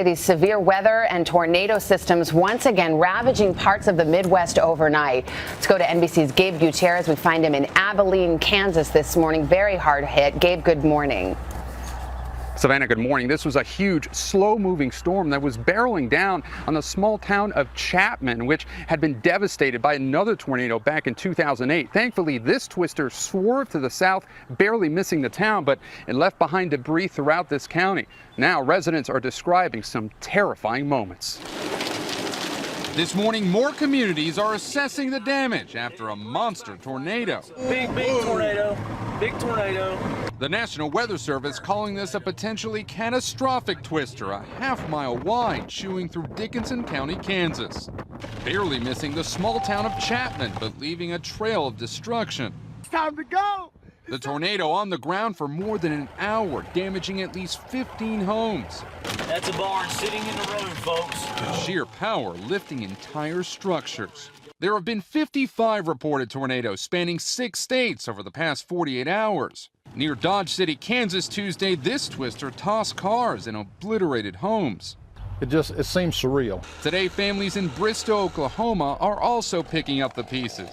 These severe weather and tornado systems once again ravaging parts of the Midwest overnight. Let's go to NBC's Gabe Gutierrez. We find him in Abilene, Kansas this morning. Very hard hit. Gabe, good morning. Savannah, good morning. This was a huge, slow-moving storm that was barreling down on the small town of Chapman, which had been devastated by another tornado back in 2008. Thankfully, this twister swerved to the south, barely missing the town, but it left behind debris throughout this county. Now, residents are describing some terrifying moments. This morning, more communities are assessing the damage after a monster tornado. Big tornado. Big tornado. The National Weather Service calling this a potentially catastrophic twister, a half-mile wide, chewing through Dickinson County, Kansas. Barely missing the small town of Chapman, but leaving a trail of destruction. It's time to go! The tornado on the ground for more than an hour, damaging at least 15 homes. That's a barn sitting in the road, folks. The sheer power lifting entire structures. There have been 55 reported tornadoes spanning 6 states over the past 48 hours. Near Dodge City, Kansas, Tuesday, this twister tossed cars and obliterated homes. It seems surreal. Today, families in Bristow, Oklahoma are also picking up the pieces.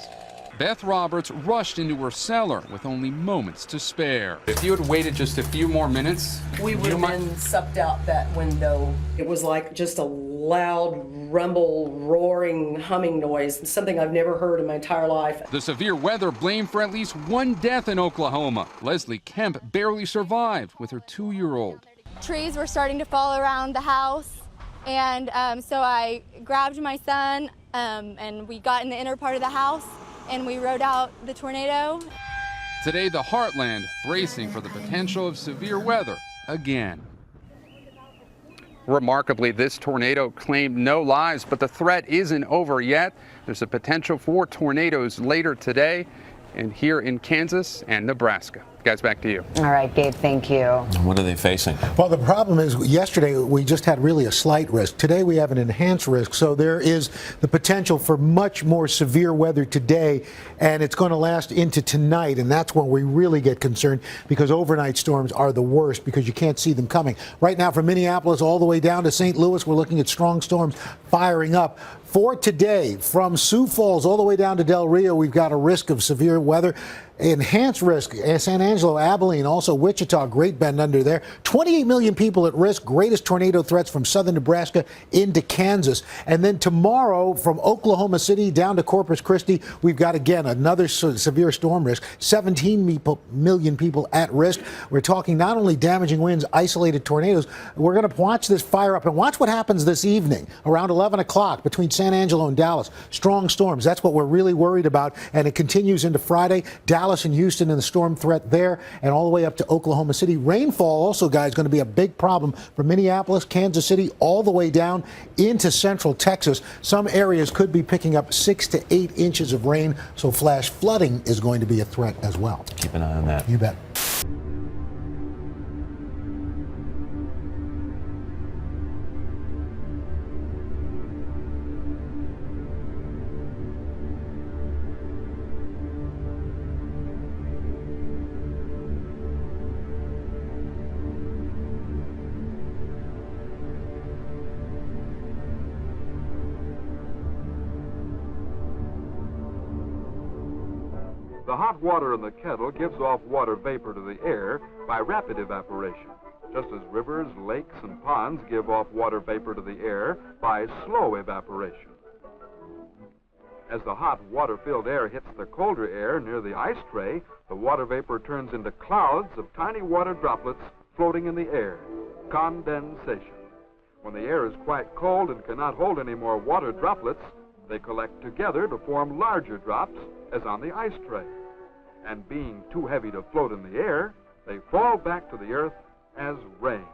Beth Roberts rushed into her cellar with only moments to spare. If you had waited just a few more minutes, we would have been sucked out that window. It was like just a loud rumble, roaring, humming noise, something I've never heard in my entire life. The severe weather blamed for at least 1 death in Oklahoma. Leslie Kemp barely survived with her 2-year-old. Trees were starting to fall around the house, and so I grabbed my son and we got in the inner part of the house and we rode out the tornado. Today, the heartland bracing for the potential of severe weather again. Remarkably, this tornado claimed no lives, but the threat isn't over yet. There's a potential for tornadoes later today and here in Kansas and Nebraska. Guys, back to you. All right, Gabe, thank you. What are they facing? Well, the problem is yesterday we just had really a slight risk. Today we have an enhanced risk, so there is the potential for much more severe weather today, and it's going to last into tonight, and that's when we really get concerned because overnight storms are the worst because you can't see them coming. Right now from Minneapolis all the way down to St. Louis, we're looking at strong storms firing up. For today, from Sioux Falls all the way down to Del Rio, we've got a risk of severe weather. Enhanced risk, San Angelo, Abilene, also Wichita, Great Bend under there. 28 million people at risk, greatest tornado threats from southern Nebraska into Kansas. And then tomorrow from Oklahoma City down to Corpus Christi, we've got again another severe storm risk. 17 million people at risk. We're talking not only damaging winds, isolated tornadoes. We're going to watch this fire up and watch what happens this evening around 11 o'clock between San Angelo and Dallas. Strong storms. That's what we're really worried about. And it continues into Friday. Dallas and Houston and the storm threat there and all the way up to Oklahoma City. Rainfall also, guys, going to be a big problem from Minneapolis, Kansas City, all the way down into central Texas. Some areas could be picking up 6 to 8 inches of rain, so flash flooding is going to be a threat as well. Keep an eye on that. You bet. The hot water in the kettle gives off water vapor to the air by rapid evaporation, just as rivers, lakes, and ponds give off water vapor to the air by slow evaporation. As the hot water-filled air hits the colder air near the ice tray, the water vapor turns into clouds of tiny water droplets floating in the air, condensation. When the air is quite cold and cannot hold any more water droplets, they collect together to form larger drops, as on the ice tray. And being too heavy to float in the air, they fall back to the earth as rain.